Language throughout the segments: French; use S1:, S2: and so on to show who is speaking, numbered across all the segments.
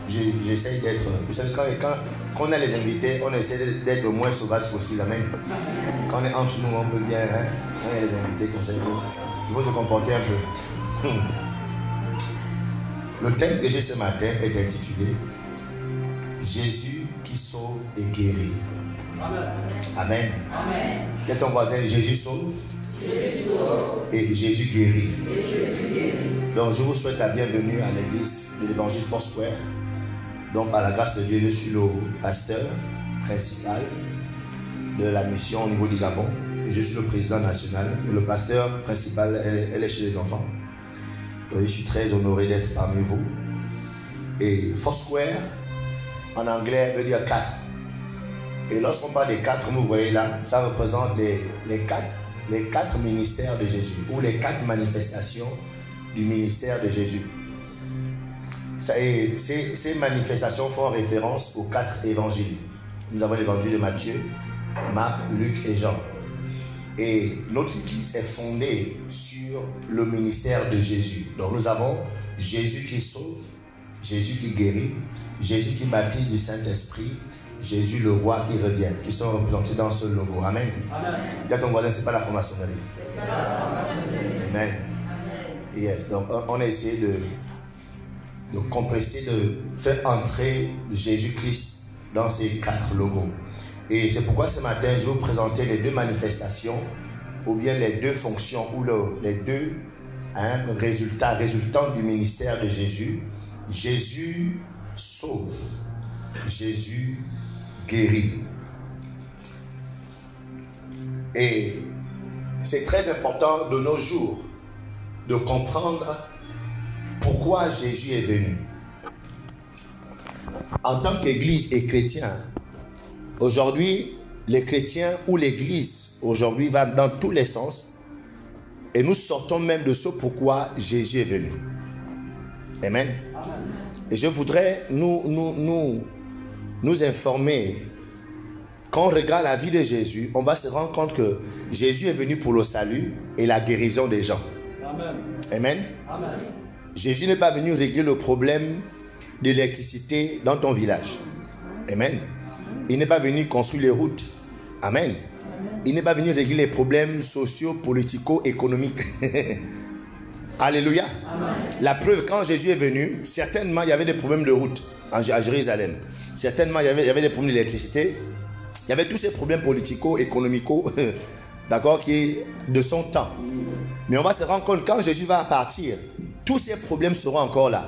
S1: j'essaye d'être... Vous savez, quand on a les invités, on essaie d'être le moins sauvage possible. Amen. Quand on est entre nous, on peut bien... Hein, quand il y a les invités comme ça, il faut se comporter un peu. Le thème que j'ai ce matin est intitulé Jésus qui sauve et guérit. Amen. Amen. Amen. Et ton voisin, Jésus sauve, et Jésus guérit. Donc je vous souhaite la bienvenue à l'église de l'évangile Foursquare. Donc à la grâce de Dieu, je suis le pasteur principal de la mission au niveau du Gabon. Et je suis le président national. Et le pasteur principal, elle est chez les enfants. Donc je suis très honoré d'être parmi vous. Et Foursquare, en anglais, veut dire 4. Et lorsqu'on parle des 4, vous voyez là, ça représente les quatre ministères de Jésus, ou les 4 manifestations du ministère de Jésus. Ces manifestations font référence aux 4 évangiles. Nous avons l'évangile de Matthieu, Marc, Luc et Jean. Et notre église est fondée sur le ministère de Jésus. Donc nous avons Jésus qui sauve, Jésus qui guérit, Jésus qui baptise du Saint-Esprit, Jésus le roi qui revient, qui sont représentés dans ce logo. Amen. Dis à ton voisin, ce n'est pas la franc-maçonnerie. Amen. Yes. Donc on a essayé de compresser, de faire entrer Jésus-Christ dans ces 4 logos. Et c'est pourquoi ce matin, je vais vous présenter les 2 manifestations, ou bien les 2 fonctions, ou les 2 résultats résultants du ministère de Jésus. Jésus sauve, Jésus guérit. Et c'est très important de nos jours de comprendre pourquoi Jésus est venu. En tant qu'Église et chrétien, aujourd'hui, les chrétiens ou l'Église, aujourd'hui, va dans tous les sens. Et nous sortons même de ce pourquoi Jésus est venu. Amen. Et je voudrais nous informer. Quand on regarde la vie de Jésus, on va se rendre compte que Jésus est venu pour le salut et la guérison des gens. Amen. Amen. Amen. Jésus n'est pas venu régler le problème de l'électricité dans ton village. Amen. Il n'est pas venu construire les routes. Amen. Il n'est pas venu régler les problèmes sociaux, politico, économiques. Alléluia. Amen. La preuve, quand Jésus est venu, certainement il y avait des problèmes de route à Jérusalem. Certainement il y avait des problèmes d'électricité. Il y avait tous ces problèmes politico, économico, d'accord, qui de son temps. Mais on va se rendre compte, quand Jésus va partir, tous ces problèmes seront encore là.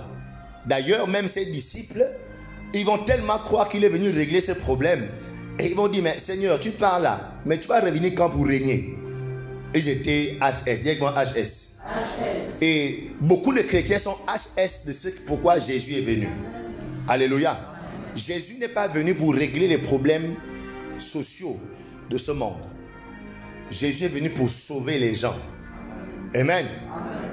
S1: D'ailleurs, même ses disciples, ils vont tellement croire qu'il est venu régler ces problèmes. Et ils vont dire, mais Seigneur, tu pars là, mais tu vas revenir quand pour régner? Ils étaient HS, dis-moi HS. Et beaucoup de chrétiens sont HS de ce pourquoi Jésus est venu. Alléluia. Jésus n'est pas venu pour régler les problèmes sociaux de ce monde. Jésus est venu pour sauver les gens. Amen.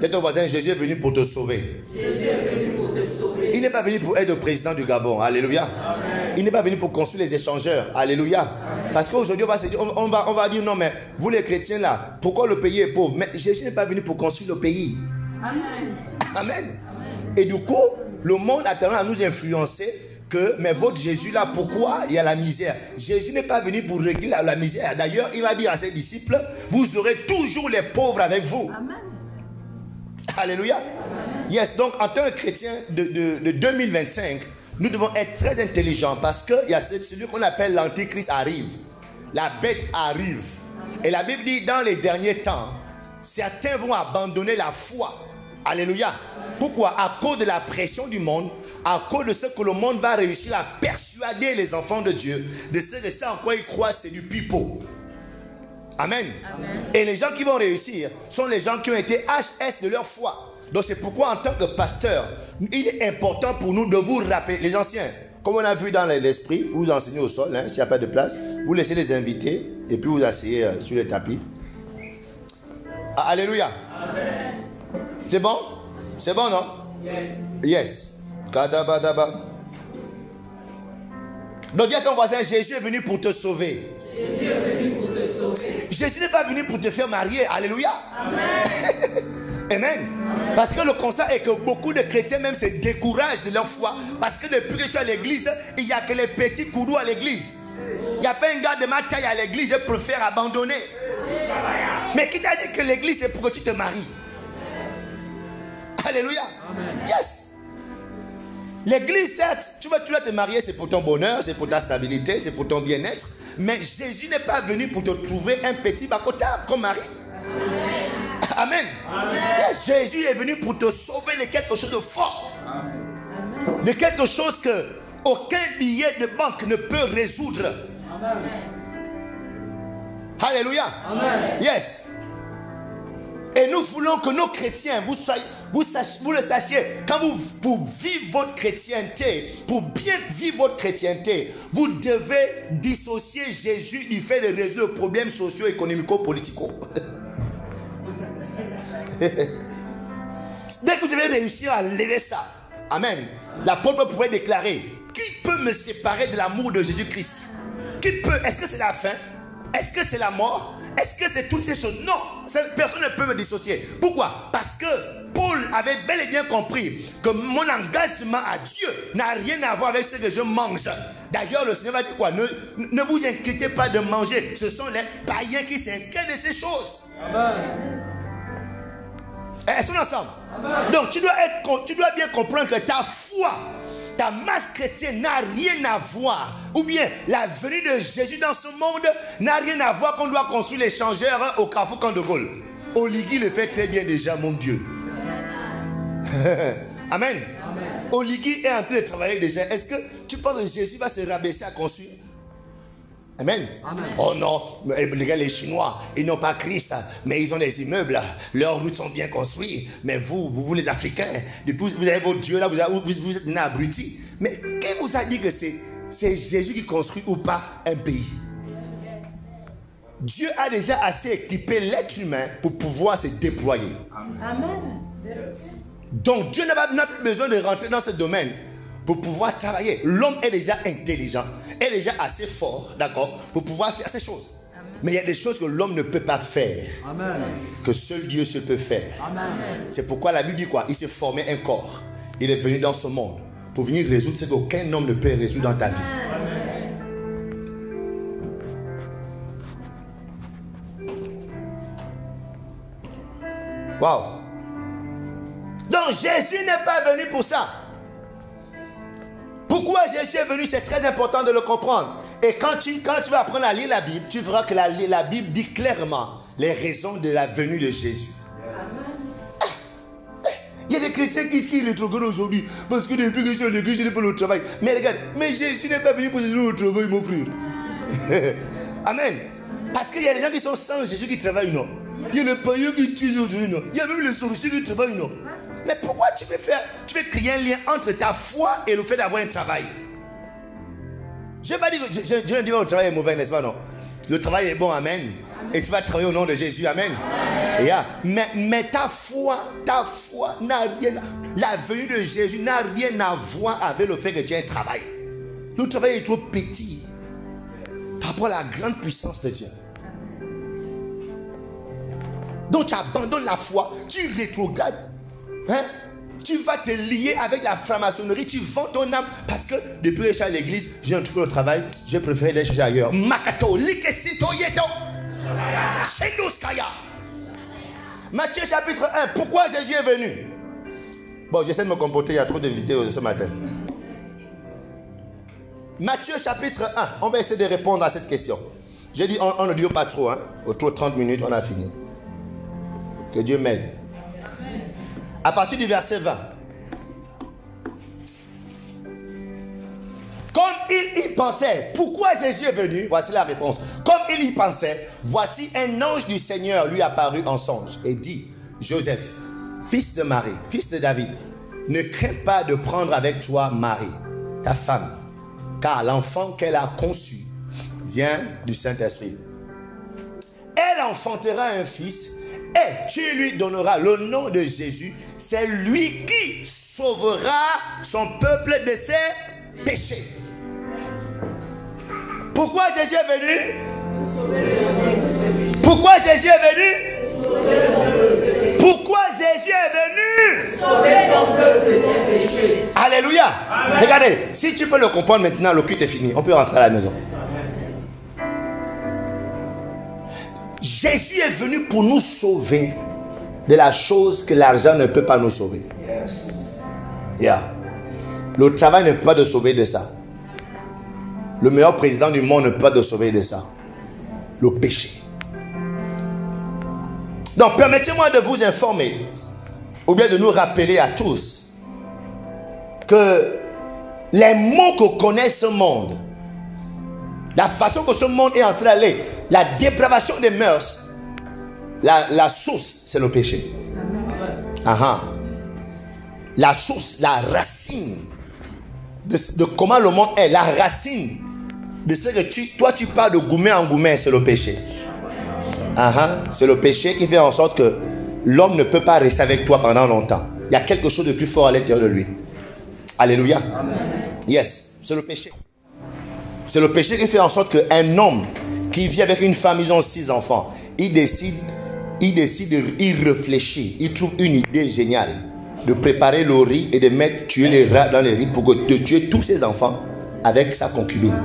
S1: Dis ton voisin, Jésus est venu pour te sauver. Jésus est venu pour te sauver. Il n'est pas venu pour être le président du Gabon. Alléluia. Amen. Il n'est pas venu pour construire les échangeurs. Alléluia. Amen. Parce qu'aujourd'hui, on va dire non, mais vous les chrétiens là, pourquoi le pays est pauvre? Mais Jésus n'est pas venu pour construire le pays. Amen. Amen. Amen. Et du coup, le monde a tendance à nous influencer que, mais votre Jésus là, pourquoi il y a la misère? Jésus n'est pas venu pour régler la misère. D'ailleurs, il va dire à ses disciples, vous aurez toujours les pauvres avec vous. Amen. Alléluia. Amen. Yes, donc en tant que chrétien de 2025, nous devons être très intelligents parce que il y a celui qu'on appelle l'antichrist arrive. La bête arrive. Et la Bible dit, dans les derniers temps, certains vont abandonner la foi. Alléluia. Pourquoi? À cause de la pression du monde, à cause de ce que le monde va réussir à persuader les enfants de Dieu, de ce que ça en quoi ils croient, c'est du pipeau. Amen. Amen. Et les gens qui vont réussir sont les gens qui ont été HS de leur foi. Donc c'est pourquoi en tant que pasteur, il est important pour nous de vous rappeler, les anciens, comme on a vu dans l'esprit, vous enseignez au sol, hein, s'il n'y a pas de place, vous laissez les invités et puis vous asseyez sur le tapis. Ah, alléluia. Amen. C'est bon? C'est bon, non? Yes. Yes. Kadabadaba. Donc dis à ton voisin, Jésus est venu pour te sauver. Jésus est venu pour te sauver. Jésus n'est pas venu pour te faire marier. Alléluia. Amen. Amen. Parce que le constat est que beaucoup de chrétiens même se découragent de leur foi. Parce que depuis que je suis à l'église, il n'y a que les petits courroux à l'église. Il n'y a pas un gars de ma taille à l'église, je préfère abandonner. Mais qui t'a dit que l'église c'est pour que tu te maries? Alléluia. Yes. L'église, certes, tu vas te marier, c'est pour ton bonheur, c'est pour ta stabilité, c'est pour ton bien-être. Mais Jésus n'est pas venu pour te trouver un petit bacotard comme mari. Amen. Amen. Yes, Jésus est venu pour te sauver de quelque chose de fort. Amen. De quelque chose que aucun billet de banque ne peut résoudre. Amen. Alléluia. Amen. Yes. Et nous voulons que nos chrétiens, vous le sachiez, quand pour vivre votre chrétienté, pour bien vivre votre chrétienté, vous devez dissocier Jésus du fait de résoudre les problèmes socio-économico-politico. Dès que vous avez réussi à lever ça, amen, l'apôtre pourrait déclarer: qui peut me séparer de l'amour de Jésus-Christ? Qui peut? Est-ce que c'est la faim? Est-ce que c'est la mort? Est-ce que c'est toutes ces choses? Non, personne ne peut me dissocier. Pourquoi? Parce que Paul avait bel et bien compris que mon engagement à Dieu n'a rien à voir avec ce que je mange. D'ailleurs, le Seigneur va dire quoi? Ne vous inquiétez pas de manger. Ce sont les païens qui s'inquiètent de ces choses. Amen. Elles sont ensemble. Amen. Donc tu dois bien comprendre que ta foi, ta marche chrétienne n'a rien à voir. Ou bien la venue de Jésus dans ce monde n'a rien à voir qu'on doit construire l'échangeur au Carrefour Camp de Gaulle. Oligui le fait très bien déjà, mon Dieu. Amen. Amen. Oligui est en train de travailler déjà. Est-ce que tu penses que Jésus va se rabaisser à construire? Amen. Amen. Oh non, les gars, les Chinois, ils n'ont pas Christ, mais ils ont des immeubles, leurs routes sont bien construites. Mais vous les Africains, depuis vous avez votre Dieu là, vous êtes un abruti. Mais qui vous a dit que c'est Jésus qui construit ou pas un pays? Dieu a déjà assez équipé l'être humain pour pouvoir se déployer. Amen. Donc Dieu n'a pas besoin de rentrer dans ce domaine pour pouvoir travailler. L'homme est déjà intelligent, est déjà assez fort, d'accord, pour pouvoir faire ces choses. Amen. Mais il y a des choses que l'homme ne peut pas faire. Amen. Que seul Dieu se peut faire. C'est pourquoi la Bible dit quoi? Il s'est formé un corps. Il est venu dans ce monde pour venir résoudre ce qu'aucun homme ne peut résoudre dans ta vie. Amen. Wow. Donc Jésus n'est pas venu pour ça. Pourquoi Jésus est venu, c'est très important de le comprendre. Et quand tu vas apprendre à lire la Bible, tu verras que la Bible dit clairement les raisons de la venue de Jésus. Il y a des chrétiens qui rétrogradent aujourd'hui parce que depuis que je suis à l'église, je n'ai pas le travail. Mais regarde, mais Jésus n'est pas venu pour le travail, mon frère. Amen. Parce qu'il y a des gens qui sont sans Jésus qui travaillent, non. Il y a les païens qui tuent aujourd'hui, non. Il y a même les sorciers qui travaillent, non. Mais pourquoi tu veux créer un lien entre ta foi et le fait d'avoir un travail? Je ne vais pas dire que je ne dis pas que le travail est mauvais, n'est-ce pas, non? Le travail est bon, amen. Et tu vas travailler au nom de Jésus, amen. Yeah. Mais ta foi n'a rien. La venue de Jésus n'a rien à voir avec le fait que tu aies un travail. Le travail est trop petit par rapport à la grande puissance de Dieu. Donc tu abandonnes la foi, tu rétrogrades. Hein? Tu vas te lier avec la franc-maçonnerie, tu vends ton âme. Parce que depuis que je suis à l'église, j'ai un trouvé au travail, je préfère aller chercher ailleurs. Makato, likesito yeto. Matthieu chapitre 1. Pourquoi Jésus est venu? Bon, j'essaie de me comporter, il y a trop d'invités ce matin. Matthieu chapitre 1. On va essayer de répondre à cette question. J'ai dit, on ne dure pas trop, hein. Autour de 30 minutes, on a fini. Que Dieu m'aide. À partir du verset 20. Comme il y pensait, pourquoi Jésus est venu? Voici la réponse. Comme il y pensait, voici un ange du Seigneur lui apparut en songe et dit: Joseph, fils de Marie, fils de David, ne crains pas de prendre avec toi Marie, ta femme, car l'enfant qu'elle a conçu vient du Saint-Esprit. Elle enfantera un fils et tu lui donneras le nom de Jésus. C'est lui qui sauvera son peuple de ses péchés. Pourquoi Jésus est venu? Pourquoi Jésus est venu? Pourquoi Jésus est venu
S2: sauver son peuple de ses péchés.
S1: Alléluia. Amen. Regardez, si tu peux le comprendre maintenant, le culte est fini. On peut rentrer à la maison. Jésus est venu pour nous sauver de la chose que l'argent ne peut pas nous sauver. Yeah. Le travail ne peut pas te sauver de ça. Le meilleur président du monde ne peut pas te sauver de ça. Le péché. Donc permettez-moi de vous informer, ou bien de nous rappeler à tous, que les maux que connaît ce monde, la façon que ce monde est en train d'aller, la dépravation des mœurs, la source, c'est le péché. La source, la racine de comment le monde est, la racine de ce que toi tu parles de gourmet en gourmet, c'est le péché. C'est le péché qui fait en sorte que l'homme ne peut pas rester avec toi pendant longtemps. Il y a quelque chose de plus fort à l'intérieur de lui. Alléluia. Yes, c'est le péché. C'est le péché qui fait en sorte qu'un homme qui vit avec une femme, ils ont 6 enfants, il décide, il réfléchit, il trouve une idée géniale de préparer le riz et de tuer les rats dans les riz pour de tuer tous ses enfants avec sa concubine.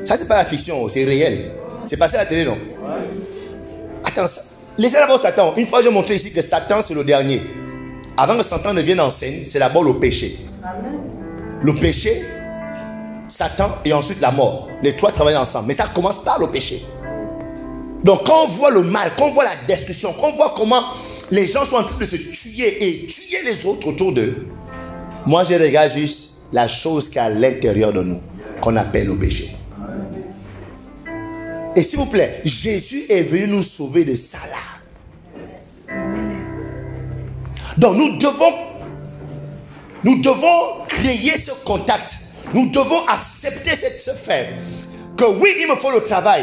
S1: Ça, c'est pas la fiction, c'est réel. C'est passé à la télé, non? Attends, laissez d'abord Satan. Une fois, j'ai montré ici que Satan, c'est le dernier. Avant que Satan ne vienne en scène, c'est d'abord le péché. Le péché, Satan et ensuite la mort. Les trois travaillent ensemble. Mais ça commence par le péché. Donc, quand on voit le mal, quand on voit la destruction, quand on voit comment les gens sont en train de se tuer et tuer les autres autour d'eux, moi, je regarde juste la chose qui est à l'intérieur de nous, qu'on appelle le péché. Et s'il vous plaît, Jésus est venu nous sauver de ça là. Donc nous devons créer ce contact. Nous devons accepter ce fait. Que oui, il me faut le travail.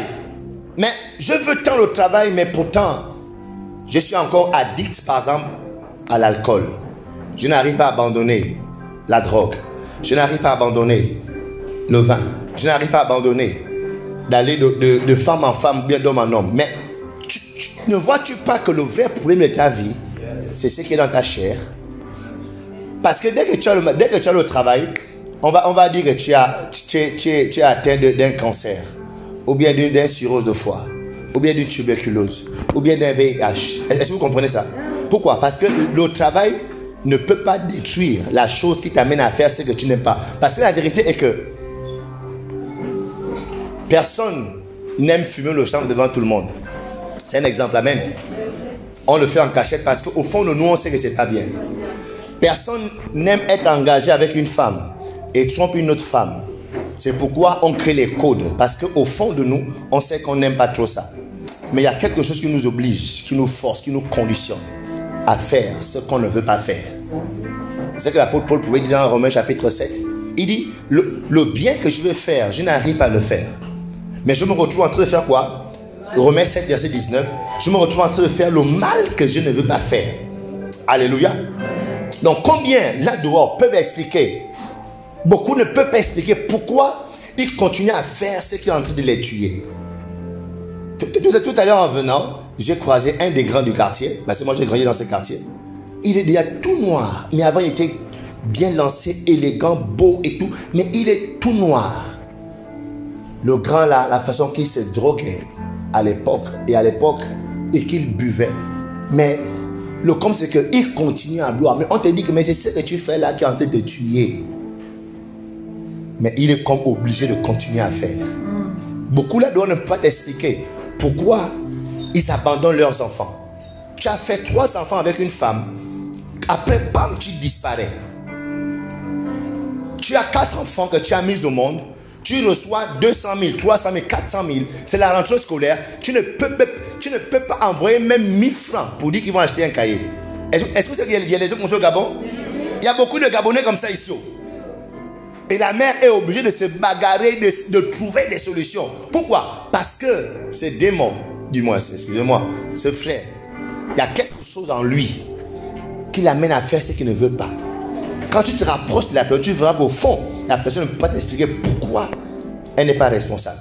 S1: Mais je veux tant le travail, mais pourtant, je suis encore addict, par exemple, à l'alcool. Je n'arrive pas à abandonner la drogue. Je n'arrive pas à abandonner le vin. Je n'arrive pas à abandonner d'aller de femme en femme, bien d'homme en homme. Mais ne vois-tu pas que le vrai problème de ta vie, c'est ce qui est dans ta chair? Parce que dès que tu as le travail, on va dire que tu es atteint d'un cancer, ou bien d'une cirrhose de foie, ou bien d'une tuberculose, ou bien d'un VIH. Est-ce que vous comprenez ça? Pourquoi? Parce que le travail ne peut pas détruire la chose qui t'amène à faire ce que tu n'aimes pas. Parce que la vérité est que personne n'aime fumer le chanvre devant tout le monde. C'est un exemple, amen. On le fait en cachette parce qu'au fond de nous, on sait que c'est pas bien. Personne n'aime être engagé avec une femme et trompe une autre femme. C'est pourquoi on crée les codes. Parce qu'au fond de nous, on sait qu'on n'aime pas trop ça. Mais il y a quelque chose qui nous oblige, qui nous force, qui nous conditionne à faire ce qu'on ne veut pas faire. C'est ce que l'apôtre Paul pouvait dire dans Romains chapitre 7. Il dit, le bien que je veux faire, je n'arrive pas à le faire. Mais je me retrouve en train de faire quoi? Romains 7, verset 19. Je me retrouve en train de faire le mal que je ne veux pas faire. Alléluia. Donc combien là-dehors peuvent expliquer? Beaucoup ne peuvent pas expliquer pourquoi ils continuent à faire ce qui est en train de les tuer. Tout à l'heure en venant, j'ai croisé un des grands du quartier. Parce que moi j'ai grandi dans ce quartier. Il est déjà tout noir. Mais avant il était bien lancé, élégant, beau et tout. Mais il est tout noir. Le grand là, la façon qu'il se droguait à l'époque et qu'il buvait. Mais le com c'est qu'il continue à boire. Mais on te dit que mais c'est ce que tu fais là qui est en train de te tuer. Mais il est comme obligé de continuer à faire. Beaucoup là-dedans ne peuvent pas t'expliquer pourquoi ils abandonnent leurs enfants. Tu as fait 3 enfants avec une femme. Après, bam, tu disparais. Tu as 4 enfants que tu as mis au monde. Tu reçois 200 000, 300 000, 400 000. C'est la rentrée scolaire. Tu ne peux pas envoyer même 1000 francs pour dire qu'ils vont acheter un cahier. Est-ce que vous savez qu'il y a des gens comme ça au Gabon? Il y a beaucoup de Gabonais comme ça ici. Et la mère est obligée de se bagarrer, de trouver des solutions. Pourquoi? Parce que ce démon, dis-moi, excusez-moi, ce frère, il y a quelque chose en lui qui l'amène à faire ce qu'il ne veut pas. Quand tu te rapproches de la personne, tu verras qu'au fond, la personne ne peut pas t'expliquer pourquoi elle n'est pas responsable.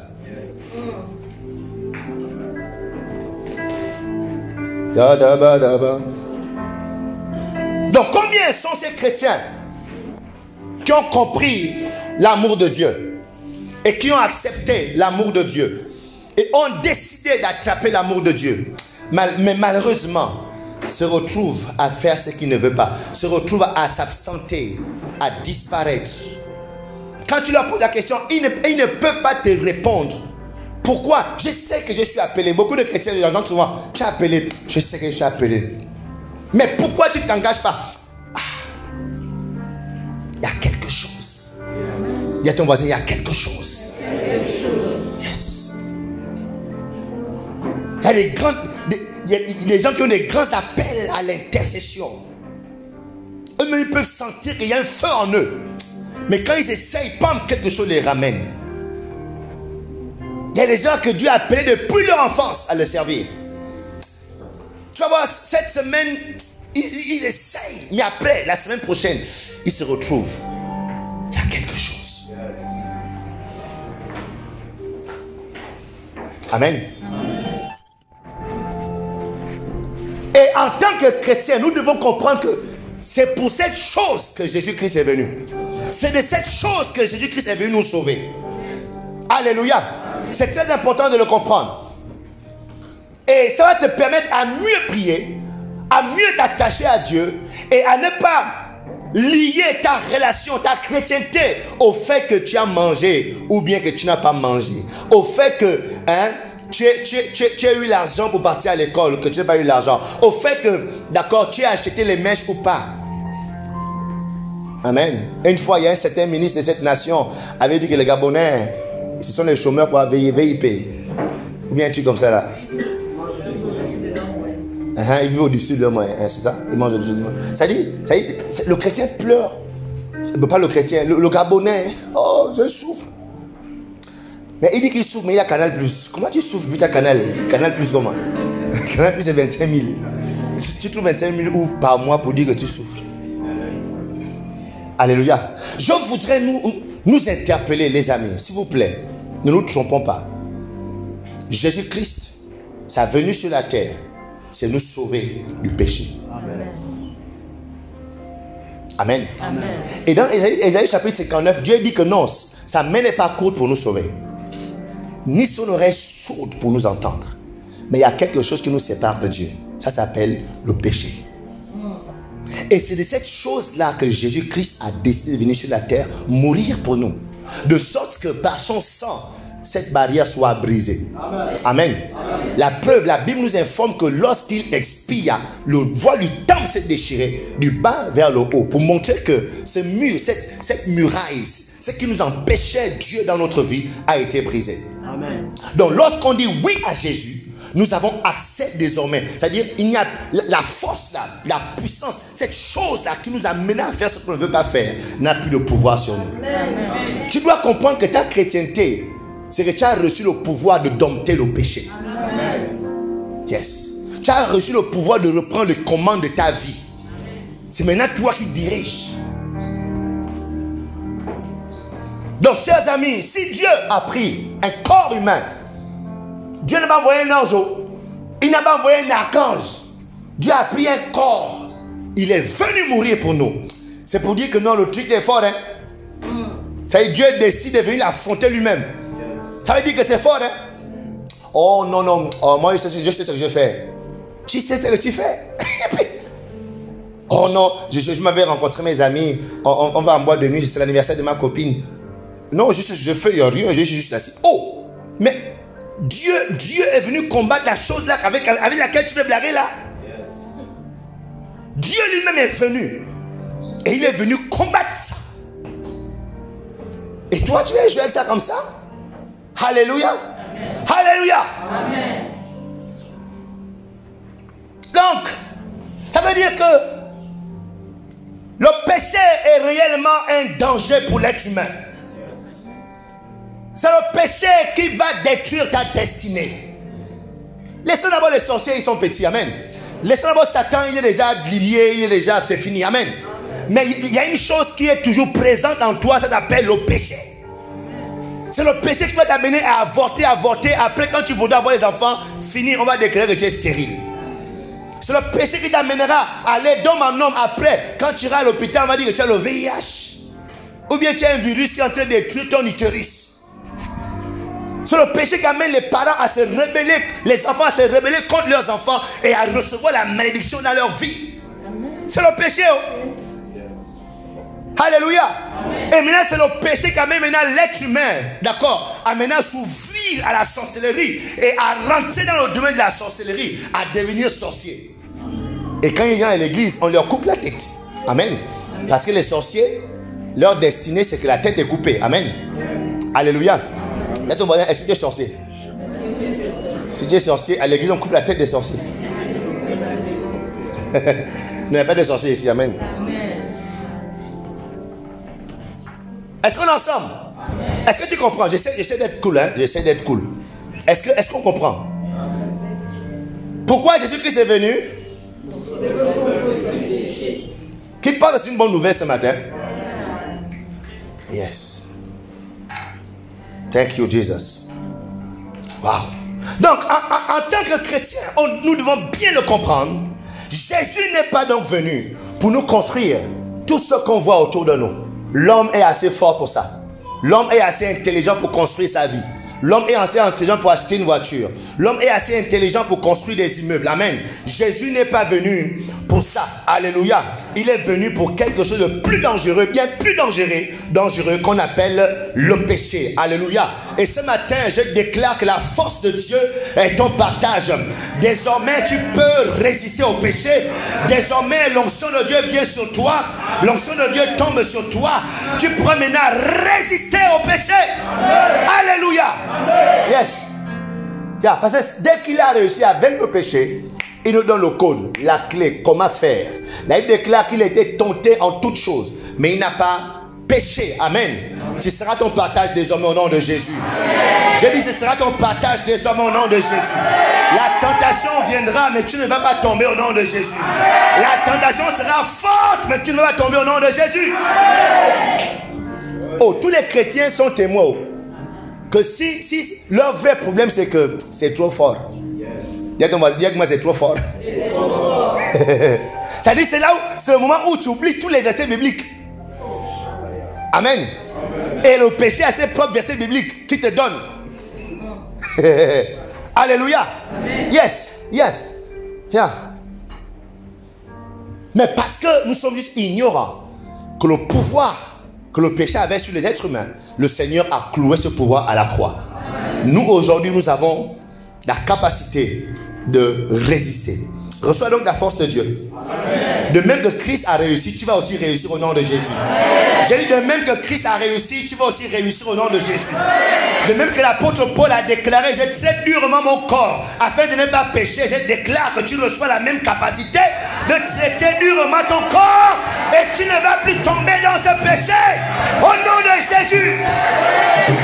S1: Combien sont ces chrétiens qui ont compris l'amour de Dieu et qui ont accepté l'amour de Dieu et ont décidé d'attraper l'amour de Dieu, mais malheureusement se retrouvent à faire ce qu'ils ne veulent pas, se retrouvent à s'absenter, à disparaître. Quand tu leur poses la question, ils ne peuvent pas te répondre. Pourquoi? Je sais que je suis appelé. Beaucoup de chrétiens j'entends souvent, tu es appelé, je sais que je suis appelé. Mais pourquoi tu ne t'engages pas? Il y a quelque chose. Il y a ton voisin, il y a quelque chose. Yes. Il y a des gens qui ont des grands appels à l'intercession. Eux-mêmes, ils peuvent sentir qu'il y a un feu en eux. Mais quand ils essayent, pam, quelque chose les ramène. Il y a des gens que Dieu a appelés depuis leur enfance à le servir. Tu vas voir, cette semaine, ils essayent. Mais après, la semaine prochaine, ils se retrouvent. Il y a quelque chose. Amen. Et en tant que chrétiens, nous devons comprendre que c'est pour cette chose que Jésus-Christ est venu. C'est de cette chose que Jésus-Christ est venu nous sauver. Alléluia. C'est très important de le comprendre. Et ça va te permettre à mieux prier, à mieux t'attacher à Dieu et à ne pas lier ta relation, ta chrétienté au fait que tu as mangé ou bien que tu n'as pas mangé. Au fait que tu as eu l'argent pour partir à l'école ou que tu n'as pas eu l'argent. Au fait que, d'accord, tu as acheté les mèches ou pas. Amen. Une fois, il y a un certain ministre de cette nation avait dit que les Gabonais, ce sont les chômeurs pour VIP. Ou bien un truc comme ça là. Il vit au-dessus de moi, c'est ça? Il mange au-dessus de moi. Ça dit, le chrétien pleure. Pas le chrétien, le Gabonais. Oh, je souffre. Mais il dit qu'il souffre, mais il a Canal+. Comment tu souffres, puis tu as Canal+? Canal+, comment? Canal+, c'est 25 000. Tu trouves 25 000 ou par mois pour dire que tu souffres? Alléluia. Je voudrais nous interpeller, les amis, s'il vous plaît. Ne nous trompons pas. Jésus-Christ, sa venue sur la terre, c'est nous sauver du péché. Amen. Amen. Et dans Ésaïe chapitre 59, Dieu dit que non, sa main n'est pas courte pour nous sauver, ni son oreille sourde pour nous entendre. Mais il y a quelque chose qui nous sépare de Dieu. Ça s'appelle le péché. Et c'est de cette chose-là que Jésus-Christ a décidé de venir sur la terre, mourir pour nous. De sorte que par son sang, cette barrière soit brisée. Amen. Amen. Amen. La preuve, la Bible nous informe que lorsqu'il expia, le voile du temple s'est déchiré du bas vers le haut pour montrer que ce mur, cette muraille, ce qui nous empêchait Dieu dans notre vie a été brisé. Amen. Donc lorsqu'on dit oui à Jésus, nous avons accès désormais. C'est-à-dire, il y a la force là, la puissance, cette chose-là qui nous a menés à faire ce qu'on ne veut pas faire, n'a plus de pouvoir sur nous. Amen. Tu dois comprendre que ta chrétienté, c'est que tu as reçu le pouvoir de dompter le péché. Amen. Yes. Tu as reçu le pouvoir de reprendre les commandes de ta vie. C'est maintenant toi qui diriges. Donc, chers amis, si Dieu a pris un corps humain, Dieu n'a pas envoyé un ange, il n'a pas envoyé un archange. Dieu a pris un corps. Il est venu mourir pour nous. C'est pour dire que non, le truc est fort. Ça veut dire Dieu décide de venir affronter lui-même. Ça veut dire que c'est fort. Oh non, non, oh, moi je sais ce que je fais. Tu sais ce que tu fais. Oh non, je m'avais rencontré mes amis. On va en boîte de nuit, c'est l'anniversaire de ma copine. Non, je fais rien, je suis juste assis. Oh, mais Dieu est venu combattre la chose là avec laquelle tu veux blaguer là. Yes. Dieu lui-même est venu. Et il est venu combattre ça. Et toi tu veux jouer avec ça comme ça? Alléluia. Amen. Alléluia. Amen. Donc, ça veut dire que le péché est réellement un danger pour l'être humain. C'est le péché qui va détruire ta destinée. Laissons d'abord les sorciers, ils sont petits, amen. Laissons d'abord Satan, il est déjà lié, c'est fini, amen. Mais il y a une chose qui est toujours présente en toi, ça s'appelle le péché. C'est le péché qui va t'amener à avorter. Après, quand tu voudras avoir des enfants, fini, on va déclarer que tu es stérile. C'est le péché qui t'amènera à aller d'homme en homme. Après, quand tu iras à l'hôpital, on va dire que tu as le VIH. Ou bien tu as un virus qui est en train de détruire ton utérus. C'est le péché qui amène les parents à se rebeller, les enfants à se rebeller contre leurs enfants et à recevoir la malédiction dans leur vie. C'est le péché. Alléluia. Et maintenant c'est le péché qui amène maintenant l'être humain, d'accord, à maintenant s'ouvrir à la sorcellerie et à rentrer dans le domaine de la sorcellerie, à devenir sorcier. Et quand ils viennent à l'église, on leur coupe la tête. Amen. Parce que les sorciers, leur destinée c'est que la tête est coupée. Amen. Alléluia. Là, ton voisin, est-ce que tu es sorcier? Si tu es sorcier, à l'église, on coupe la tête des sorciers. Il n'y a pas de sorciers ici. Amen. Est-ce qu'on est ensemble? Est-ce que tu comprends? J'essaie d'être cool. Hein? J'essaie d'être cool. Est-ce qu'on comprend? Pourquoi Jésus-Christ est venu? Qui pense que c'est une bonne nouvelle ce matin? Yes. Thank you, Jesus. Wow. Donc, en tant que chrétien, nous devons bien le comprendre. Jésus n'est pas donc venu pour nous construire tout ce qu'on voit autour de nous. L'homme est assez fort pour ça. L'homme est assez intelligent pour construire sa vie. L'homme est assez intelligent pour acheter une voiture. L'homme est assez intelligent pour construire des immeubles. Amen. Jésus n'est pas venu pour ça. Alléluia. Il est venu pour quelque chose de plus dangereux, bien plus dangereux qu'on appelle le péché. Alléluia. Et ce matin, je déclare que la force de Dieu est ton partage. Désormais, tu peux résister au péché. Désormais, l'onction de Dieu vient sur toi. L'onction de Dieu tombe sur toi. Tu pourras maintenant résister au péché. Amen. Alléluia. Amen. Yes. Yeah, parce que dès qu'il a réussi à vaincre le péché, il nous donne le code, la clé, comment faire. Là, il déclare qu'il a été tenté en toutes choses, mais il n'a pas péché. Amen. Ce sera ton partage désormais au nom de Jésus. Amen. Je dis, ce sera ton partage désormais au nom de Jésus. Amen. La tentation viendra, mais tu ne vas pas tomber au nom de Jésus. Amen. La tentation sera forte, mais tu ne vas pas tomber au nom de Jésus. Amen. Oh, tous les chrétiens sont témoins que si leur vrai problème c'est que c'est trop fort. Dis que moi c'est trop fort. Ça dit c'est là où c'est le moment où tu oublies tous les versets bibliques. Amen. Et le péché a ses propres versets bibliques qui te donnent. Alléluia. Yes. Yeah. Mais parce que nous sommes juste ignorants que le pouvoir que le péché avait sur les êtres humains, le Seigneur a cloué ce pouvoir à la croix. Nous aujourd'hui nous avons la capacité de résister. Reçois donc la force de Dieu. Amen. De même que Christ a réussi, tu vas aussi réussir au nom de Jésus. J'ai dit de même que Christ a réussi, tu vas aussi réussir au nom de Jésus. Amen. De même que l'apôtre Paul a déclaré, je traite durement mon corps afin de ne pas pécher. Je déclare que tu reçois la même capacité de traiter durement ton corps et tu ne vas plus tomber dans ce péché. Au nom de Jésus. Amen.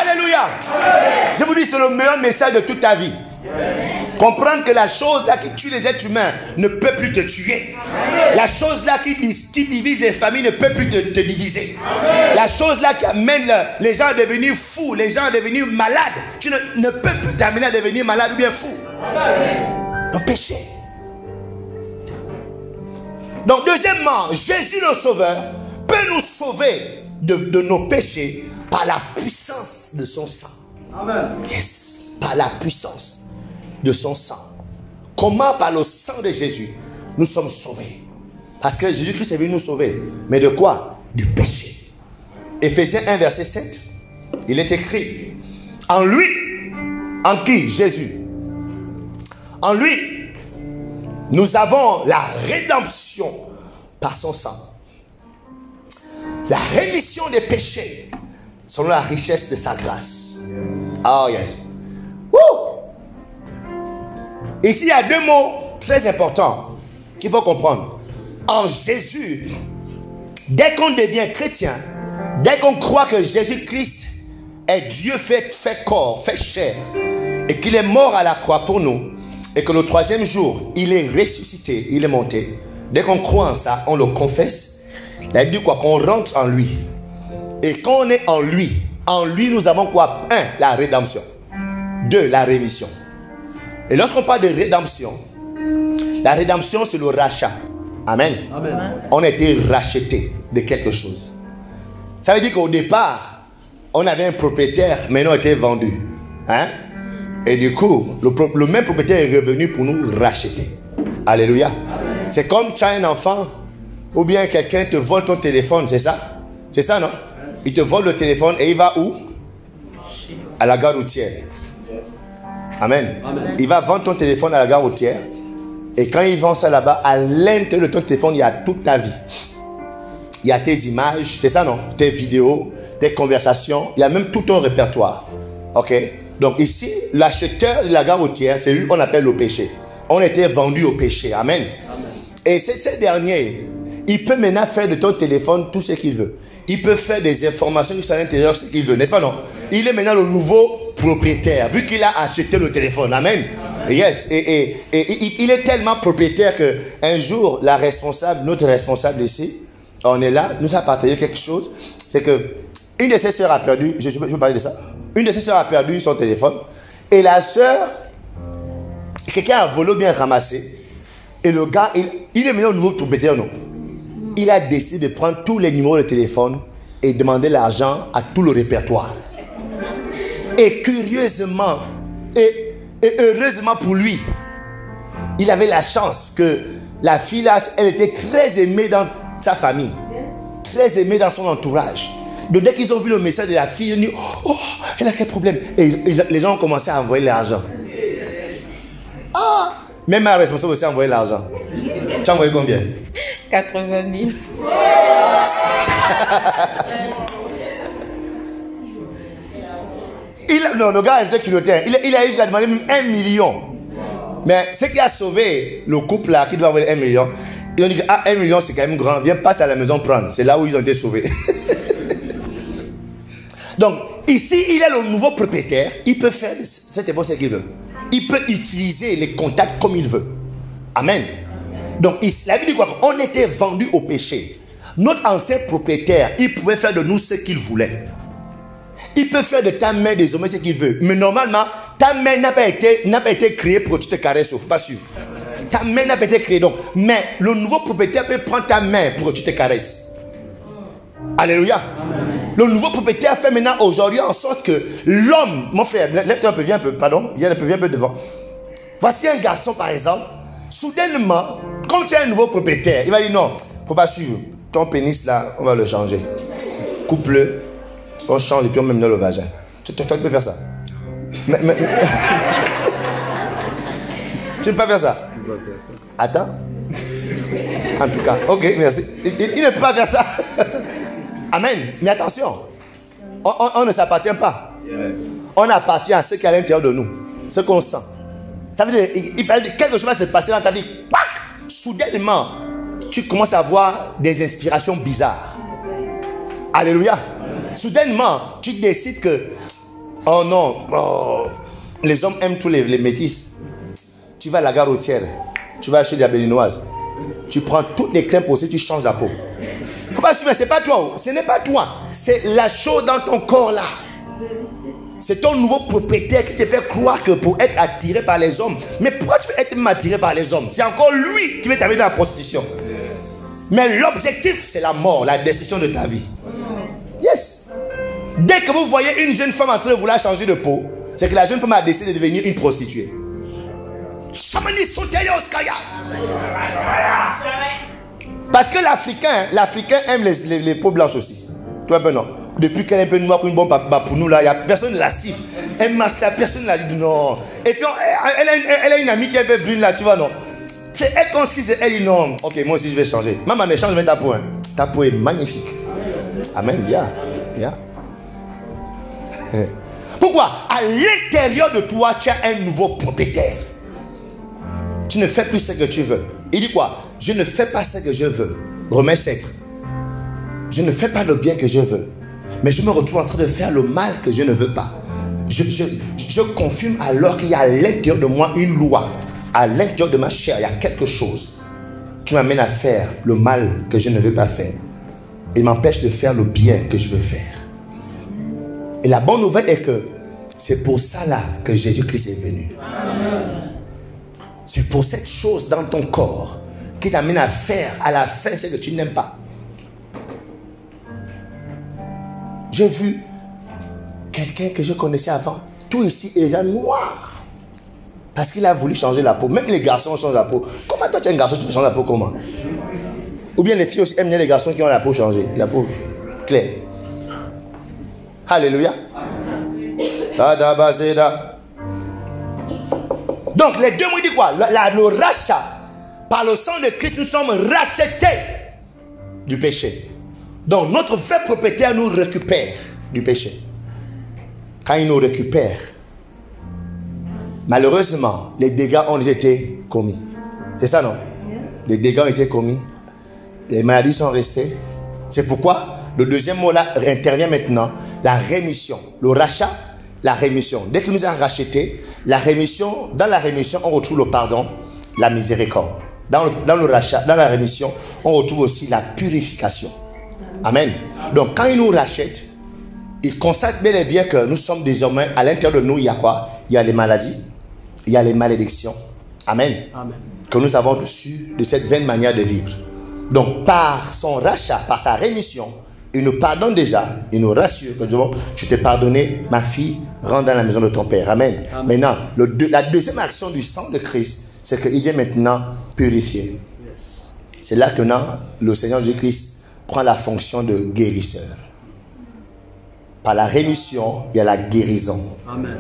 S1: Alléluia. Amen. Je vous dis, c'est le meilleur message de toute ta vie. Yes. Comprendre que la chose là qui tue les êtres humains ne peut plus te tuer. Amen. La chose là qui divise les familles ne peut plus te diviser. Amen. La chose là qui amène les gens à devenir fous, les gens à devenir malades, tu ne peux plus t'amener à devenir malade ou bien fou. Amen. Le péché. Donc deuxièmement, Jésus le Sauveur peut nous sauver de nos péchés par la puissance de son sang. Amen. Yes. Par la puissance de son sang. Comment? Par le sang de Jésus nous sommes sauvés. Parce que Jésus-Christ est venu nous sauver. Mais de quoi? Du péché. Éphésiens 1 verset 7, il est écrit, en lui, en qui? Jésus. En lui, nous avons la rédemption par son sang. La rémission des péchés selon la richesse de sa grâce. Oh yes. Woo! Ici, il y a deux mots très importants qu'il faut comprendre. En Jésus, dès qu'on devient chrétien, dès qu'on croit que Jésus-Christ est Dieu fait corps, fait chair, et qu'il est mort à la croix pour nous, et que le troisième jour, il est ressuscité, il est monté. Dès qu'on croit en ça, on le confesse. Il a dit quoi? Qu'on rentre en lui. Et quand on est en lui nous avons quoi? 1, la rédemption. 2, la rémission. Et lorsqu'on parle de rédemption, La rédemption, c'est le rachat. Amen.
S3: Amen.
S1: On a été racheté de quelque chose. Ça veut dire qu'au départ, on avait un propriétaire, mais on était vendu. Hein? Et du coup, le même propriétaire est revenu pour nous racheter. Alléluia. C'est comme tu as un enfant, ou bien quelqu'un te vole ton téléphone, c'est ça? C'est ça, non? Il te vole le téléphone et il va où? À la gare routière. Amen.
S3: Amen.
S1: Il va vendre ton téléphone à la gare routière. Et quand il vend ça là-bas, à l'intérieur de ton téléphone, il y a toute ta vie. Il y a tes images, c'est ça, non? Tes vidéos, tes conversations. Il y a même tout ton répertoire. Ok? Donc ici, l'acheteur de la gare routière, c'est lui qu'on appelle le péché. On était vendu au péché. Amen. Amen. Et ce dernier, il peut maintenant faire de ton téléphone tout ce qu'il veut. Il peut faire des informations qui sont à l'intérieur, ce qu'il veut, n'est-ce pas, non? Il est maintenant le nouveau propriétaire, vu qu'il a acheté le téléphone. Amen. Yes. Et il est tellement propriétaire qu'un jour, notre responsable ici, on est là, nous a partagé quelque chose. C'est que une de ses sœurs a perdu, je veux parler de ça. Une de ses sœurs a perdu son téléphone. Et la sœur, quelqu'un a volé ou bien ramassé. Et le gars, il est maintenant le nouveau propriétaire, non? Il a décidé de prendre tous les numéros de téléphone et demander l'argent à tout le répertoire. Et curieusement, et heureusement pour lui, il avait la chance que la fille là, elle était très aimée dans sa famille, très aimée dans son entourage. Donc dès qu'ils ont vu le message de la fille, ils ont dit, oh, elle a quel problème? Et les gens ont commencé à envoyer l'argent. Ah, même ma responsable aussi a envoyé l'argent. Tu as envoyé combien?
S4: 80 000.
S1: Non, le gars était culotté. Il a jusqu'à demander même 1 million. Mais ce qui a sauvé le couple là, qui doit avoir 1 million, ils ont dit que 1 million c'est quand même grand. Viens, passe à la maison prendre. C'est là où ils ont été sauvés. Donc, ici, il est le nouveau propriétaire. Il peut faire cette époque ce qu'il veut. Il peut utiliser les contacts comme il veut. Amen. Donc, la Bible dit quoi? On était vendus au péché. Notre ancien propriétaire, il pouvait faire de nous ce qu'il voulait. Il peut faire de ta main désormais ce qu'il veut. Mais normalement, ta main n'a pas été créée pour que tu te caresses. Il ne faut pas suivre. Ta main n'a pas été créée. Donc, mais le nouveau propriétaire peut prendre ta main pour que tu te caresses. Alléluia. Amen. Le nouveau propriétaire fait maintenant aujourd'hui en sorte que l'homme, mon frère, lève-toi un peu, viens un peu, pardon, viens un peu devant. Voici un garçon par exemple, soudainement, comme tu es un nouveau propriétaire, il va dire non, il ne faut pas suivre. Ton pénis là, on va le changer. Coupe-le, on change et puis on met dans le vagin. Tu peux faire ça. Mais... tu ne peux pas faire ça. Attends. En tout cas, ok, merci. Il ne peut pas faire ça. Amen. Mais attention, on ne s'appartient pas. On appartient à ce qui est à l'intérieur de nous, ce qu'on sent. Ça veut dire, quelque chose va se passer dans ta vie. Soudainement, tu commences à avoir des inspirations bizarres. Alléluia. Soudainement, tu décides que, oh non, les hommes aiment tous les métis. Tu vas à la gare routière, tu vas acheter de la béninoise, tu prends toutes les crèmes possibles, tu changes la peau. Faut pas suivre, c'est pas toi, ce n'est pas toi, c'est la chose dans ton corps là. C'est ton nouveau propriétaire qui te fait croire que pour être attiré par les hommes. Mais pourquoi tu veux être attiré par les hommes? C'est encore lui qui veut t'amener dans la prostitution. Mais l'objectif, c'est la mort, la destruction de ta vie. Yes. Dès que vous voyez une jeune femme en train de vouloir changer de peau, c'est que la jeune femme a décidé de devenir une prostituée. Parce que l'Africain aime les peaux blanches aussi. Toi, ben non. Depuis qu'elle est un peu noire, une bombe pour nous là, il y a personne ne la siffle. Elle marche là, personne ne la dit non. Et puis elle a une amie qui est un peu brune là, tu vois, non. C'est elle qu'on siffle, elle dit non. Ok, moi aussi je vais changer. Maman, mais change ta peau. Hein. Ta peau est magnifique. Amen. Yeah. Pourquoi? À l'intérieur de toi, tu as un nouveau propriétaire. Tu ne fais plus ce que tu veux. Il dit quoi? Je ne fais pas ce que je veux. Romains 7. Je ne fais pas le bien que je veux. Mais je me retrouve en train de faire le mal que je ne veux pas. Je confirme alors qu'il y a à l'intérieur de moi une loi. À l'intérieur de ma chair, il y a quelque chose qui m'amène à faire le mal que je ne veux pas faire. Il m'empêche de faire le bien que je veux faire. Et la bonne nouvelle est que c'est pour ça là que Jésus-Christ est venu. C'est pour cette chose dans ton corps qui t'amène à faire à la fin ce que tu n'aimes pas. J'ai vu quelqu'un que je connaissais avant, tout ici est déjà noir. Parce qu'il a voulu changer la peau. Même les garçons changent la peau. Comment toi tu es un garçon, tu changes la peau comment? Ou bien les filles aussi aiment bien les garçons qui ont la peau changée, la peau claire. Alléluia. Donc les deux mots disent quoi? Le rachat. Par le sang de Christ, nous sommes rachetés du péché. Donc notre vrai propriétaire nous récupère du péché. Quand il nous récupère, malheureusement, les dégâts ont été commis. C'est ça, non? Les dégâts ont été commis. Les maladies sont restées. C'est pourquoi le deuxième mot là intervient maintenant. La rémission. Le rachat, la rémission. Dès qu'il nous a rachetés, la rémission, dans la rémission, on retrouve le pardon, la miséricorde. Dans le rachat, dans la rémission, on retrouve aussi la purification. Amen. Donc quand il nous rachète, il constate bel et bien que nous sommes désormais, à l'intérieur de nous, il y a quoi? Il y a les maladies, il y a les malédictions. Amen. Amen. Que nous avons reçu de cette vaine manière de vivre. Donc par son rachat, par sa rémission, il nous pardonne déjà, il nous rassure que je t'ai pardonné, ma fille, rentre dans la maison de ton Père. Amen. Amen. Maintenant, la deuxième action du sang de Christ, c'est qu'il vient maintenant purifier. Yes. C'est là que le Seigneur Jésus-Christ prend la fonction de guérisseur. Par la rémission, il y a la guérison. Amen.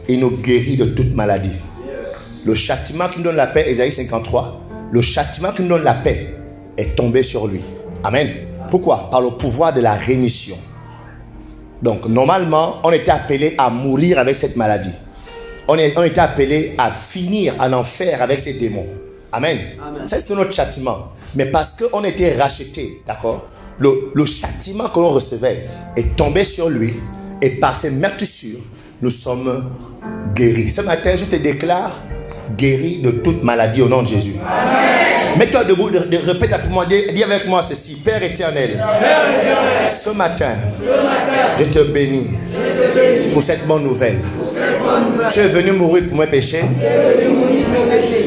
S1: Il nous guérit de toute maladie. Yes. Le châtiment qui nous donne la paix, Ésaïe 53, le châtiment qui nous donne la paix est tombé sur lui. Amen. Pourquoi? Par le pouvoir de la rémission. Donc, normalement, on était appelé à mourir avec cette maladie. On était appelé à finir en enfer avec ces démons. Amen. Amen. Ça, c'est notre châtiment. Mais parce qu'on était racheté, d'accord? Le châtiment que l'on recevait est tombé sur lui. Et par ses meurtrissures, nous sommes guéris. Ce matin, je te déclare guéri de toute maladie au nom de Jésus. Amen. Mets-toi debout, répète après moi, dis avec moi ceci. Père éternel, ce matin, je te bénis pour cette bonne nouvelle. Tu es venu mourir pour mes péchés.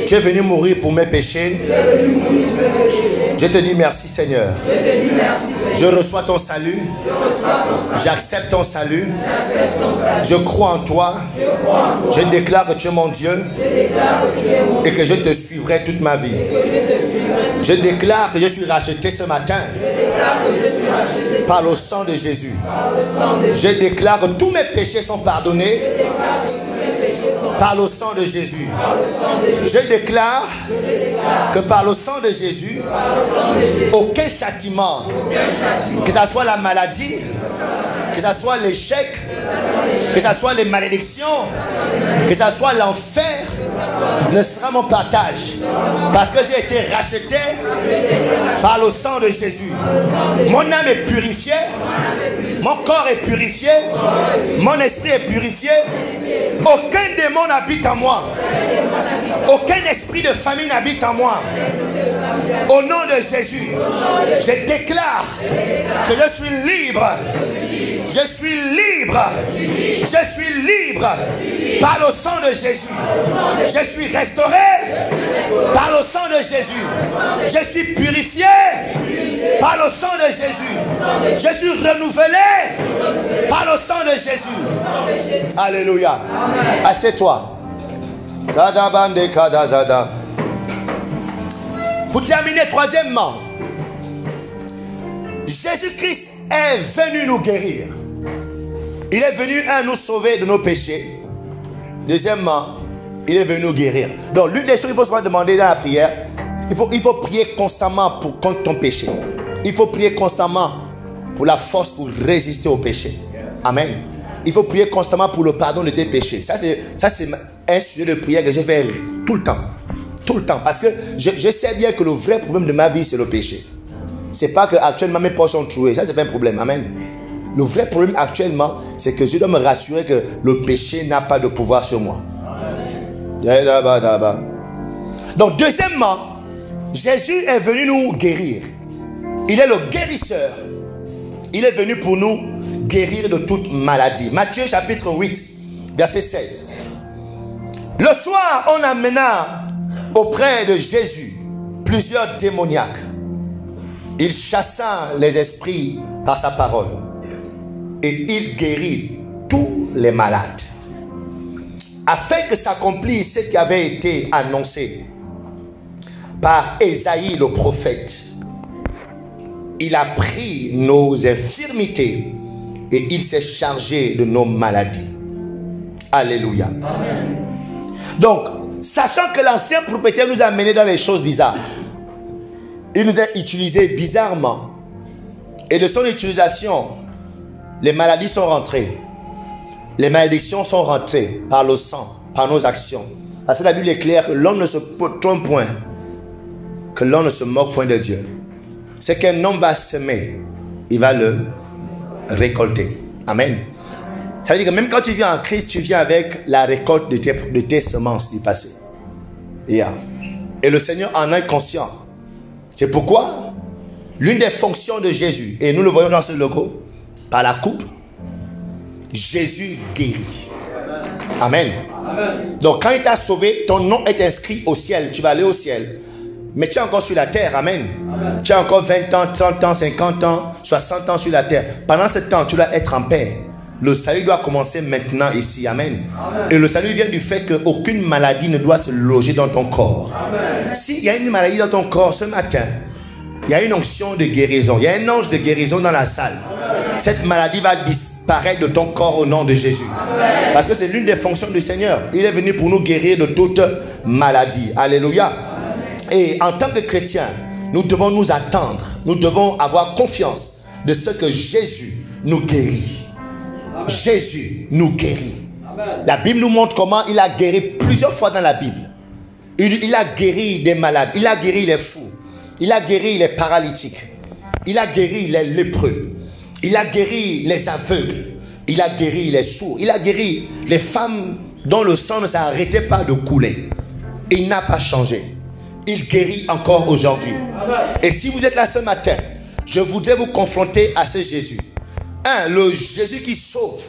S1: Tu es venu mourir pour mes péchés. Je te dis merci Seigneur. Je reçois ton salut. J'accepte ton salut. Je crois en toi. Je déclare que tu es mon Dieu et que je te suivrai toute ma vie. Je déclare que je suis racheté ce matin par le sang de Jésus. Je déclare que tous mes péchés sont pardonnés par le sang de Jésus. Je déclare que par le sang de Jésus, aucun châtiment, que ce soit la maladie, que ce soit l'échec, que ce soit les malédictions, que ce soit l'enfer, ne sera mon partage. Parce que j'ai été racheté par le sang de Jésus. Mon âme est purifiée, mon corps est purifié, mon esprit est purifié. Aucun démon n'habite en moi. Aucun esprit de famille n'habite en moi. Au nom de Jésus, je déclare que je suis libre. Je suis libre. Je suis libre par le sang de Jésus. Je suis restauré par le sang de Jésus. Je suis purifié par le sang de Jésus. Je suis renouvelé par le sang de Jésus. Alléluia. Assieds-toi. Pour terminer, troisièmement, Jésus-Christ est venu nous guérir. Il est venu, nous sauver de nos péchés. Deuxièmement, il est venu nous guérir. Donc, l'une des choses qu'il faut se demander dans la prière, il faut prier constamment contre ton péché. Il faut prier constamment pour la force pour résister au péché. Amen. Il faut prier constamment pour le pardon de tes péchés. Ça, c'est un sujet de prière que je fais tout le temps. Tout le temps. Parce que je sais bien que le vrai problème de ma vie, c'est le péché. C'est pas que actuellement mes poches sont trouées. Ça, c'est pas un problème. Amen. Le vrai problème actuellement, c'est que je dois me rassurer que le péché n'a pas de pouvoir sur moi. Donc, deuxièmement, Jésus est venu nous guérir. Il est le guérisseur. Il est venu pour nous guérir de toute maladie. Matthieu chapitre 8, verset 16. Le soir, on amena auprès de Jésus plusieurs démoniaques. Il chassa les esprits par sa parole et il guérit tous les malades, afin que s'accomplisse ce qui avait été annoncé par Ésaïe le prophète. Il a pris nos infirmités et il s'est chargé de nos maladies. Alléluia. Amen. Donc, sachant que l'ancien propriétaire nous a menés dans les choses bizarres, il nous a utilisés bizarrement, et de son utilisation, les maladies sont rentrées, les malédictions sont rentrées par le sang, par nos actions. Parce que la Bible est claire que l'homme ne se trompe point, que l'homme ne se moque point de Dieu. C'est qu'un homme va semer, il va le récolter. Amen. Ça veut dire que même quand tu viens en Christ, tu viens avec la récolte de tes semences du passé. Yeah. Et le Seigneur en est conscient. C'est pourquoi l'une des fonctions de Jésus, et nous le voyons dans ce logo, par la coupe, Jésus guérit. Amen. Amen. Donc quand il t'a sauvé, ton nom est inscrit au ciel. Tu vas aller au ciel. Mais tu es encore sur la terre. Amen. Amen. Tu as encore 20 ans, 30 ans, 50 ans, 60 ans sur la terre. Pendant ce temps, tu dois être en paix. Le salut doit commencer maintenant ici. Amen. Amen. Et le salut vient du fait qu'aucune maladie ne doit se loger dans ton corps. S'il y a une maladie dans ton corps ce matin, il y a une onction de guérison. Il y a un ange de guérison dans la salle. Amen. Cette maladie va disparaître de ton corps au nom de Jésus. Amen. Parce que c'est l'une des fonctions du Seigneur. Il est venu pour nous guérir de toute maladie. Alléluia. Amen. Et en tant que chrétiens, nous devons nous attendre. Nous devons avoir confiance de ce que Jésus nous guérit. Amen. Jésus nous guérit. Amen. La Bible nous montre comment il a guéri plusieurs fois dans la Bible. Il a guéri des malades, il a guéri les fous, il a guéri les paralytiques, il a guéri les lépreux, il a guéri les aveugles, il a guéri les sourds, il a guéri les femmes dont le sang ne s'arrêtait pas de couler. Il n'a pas changé. Il guérit encore aujourd'hui. Et si vous êtes là ce matin, je voudrais vous confronter à ce Jésus. Le Jésus qui sauve,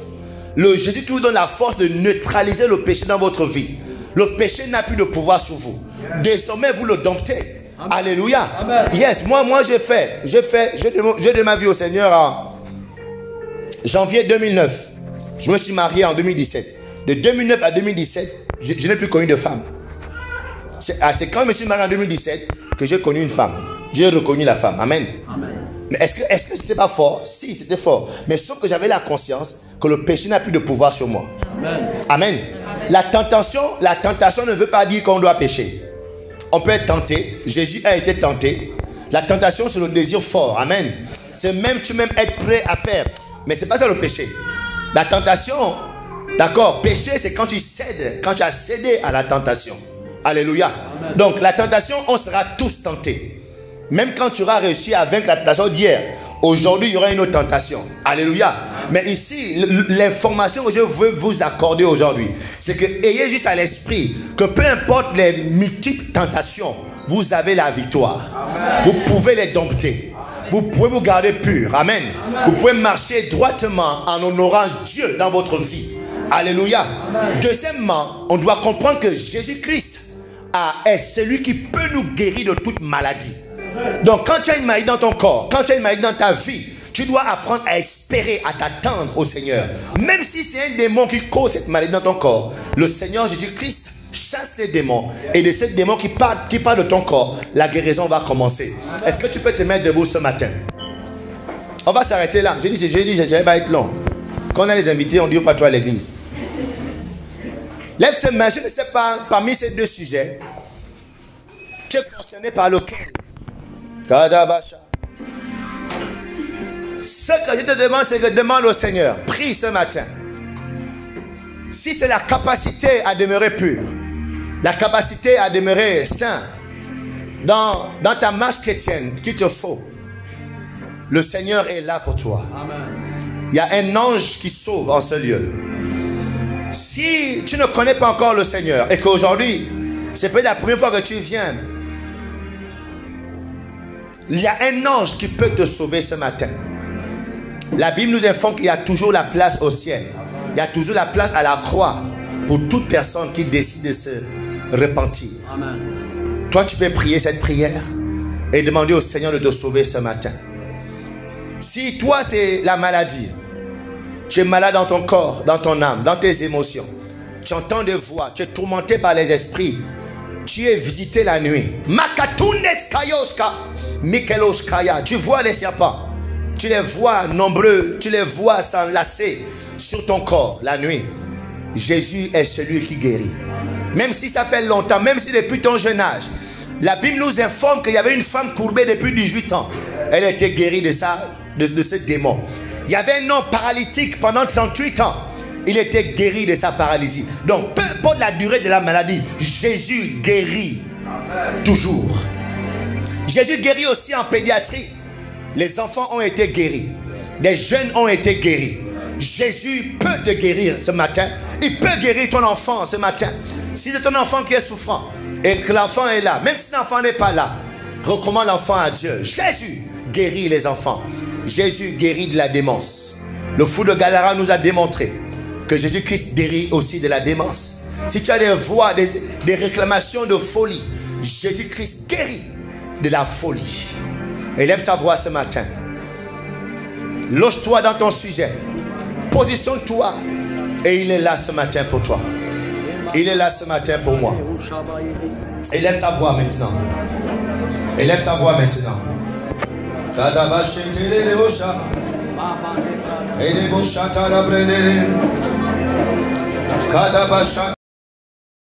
S1: le Jésus qui vous donne la force de neutraliser le péché dans votre vie. Le péché n'a plus de pouvoir sur vous. Désormais, vous le domptez. Amen. Alléluia. Amen. Yes, moi j'ai donné ma vie au Seigneur en janvier 2009. Je me suis marié en 2017. De 2009 à 2017, je n'ai plus connu de femme. C'est quand je me suis marié en 2017 que j'ai connu une femme. J'ai reconnu la femme. Amen. Amen. Mais est-ce que c'était pas fort? Si, c'était fort. Mais sauf que j'avais la conscience que le péché n'a plus de pouvoir sur moi. Amen. Amen. La tentation ne veut pas dire qu'on doit pécher. On peut être tenté. Jésus a été tenté. La tentation, c'est le désir fort. Amen. C'est même, tu même être prêt à faire. Mais c'est pas ça le péché. La tentation, d'accord, péché, c'est quand tu cèdes, quand tu as cédé à la tentation. Alléluia. Amen. Donc, la tentation, on sera tous tentés. Même quand tu auras réussi à vaincre la tentation d'hier, aujourd'hui, il y aura une autre tentation. Alléluia. Mais ici, l'information que je veux vous accorder aujourd'hui, c'est que ayez juste à l'esprit que peu importe les multiples tentations, vous avez la victoire. Amen. Vous pouvez les dompter. Vous pouvez vous garder pur. Amen. Amen. Vous pouvez marcher droitement en honorant Dieu dans votre vie. Alléluia. Amen. Deuxièmement, on doit comprendre que Jésus-Christ est celui qui peut nous guérir de toute maladie. Donc quand tu as une maladie dans ton corps, quand tu as une maladie dans ta vie, tu dois apprendre à espérer, à t'attendre au Seigneur. Même si c'est un démon qui cause cette maladie dans ton corps, le Seigneur Jésus-Christ chasse les démons. Et de ces démons qui partent de ton corps, la guérison va commencer. Est-ce que tu peux te mettre debout ce matin? On va s'arrêter là. J'ai dit, je vais être long. Quand on a les invités, on dit pas toi à l'église. Lève tes mains, je ne sais pas, parmi ces deux sujets, tu es concerné par lequel? Ce que je te demande, c'est que demande au Seigneur, prie ce matin. Si c'est la capacité à demeurer pur, la capacité à demeurer saint dans ta marche chrétienne qu'il te faut, le Seigneur est là pour toi. Amen. Il y a un ange qui sauve en ce lieu. Si tu ne connais pas encore le Seigneur et qu'aujourd'hui, c'est peut-être la première fois que tu viens, il y a un ange qui peut te sauver ce matin. La Bible nous informe qu'il y a toujours la place au ciel. Il y a toujours la place à la croix pour toute personne qui décide de se repentir. Amen. Toi, tu peux prier cette prière et demander au Seigneur de te sauver ce matin. Si toi, c'est la maladie, tu es malade dans ton corps, dans ton âme, dans tes émotions, tu entends des voix, tu es tourmenté par les esprits, tu es visité la nuit. Tu vois les serpents, tu les vois nombreux, tu les vois s'enlacer sur ton corps la nuit. Jésus est celui qui guérit. Même si ça fait longtemps, même si depuis ton jeune âge, la Bible nous informe qu'il y avait une femme courbée depuis 18 ans. Elle était guérie de ce démon. Il y avait un homme paralytique pendant 38 ans. Il était guéri de sa paralysie. Donc, peu importe la durée de la maladie, Jésus guérit toujours. Jésus guérit aussi en pédiatrie. Les enfants ont été guéris. Les jeunes ont été guéris. Jésus peut te guérir ce matin. Il peut guérir ton enfant ce matin. Si c'est ton enfant qui est souffrant et que l'enfant est là, même si l'enfant n'est pas là, recommande l'enfant à Dieu. Jésus guérit les enfants. Jésus guérit de la démence. Le fou de Gadara nous a démontré que Jésus-Christ guérit aussi de la démence. Si tu as des voix, des réclamations de folie, Jésus-Christ guérit de la folie. Élève ta voix ce matin. Loge-toi dans ton sujet. Positionne-toi. Et il est là ce matin pour toi. Il est là ce matin pour moi. Élève ta voix maintenant. Élève ta voix maintenant.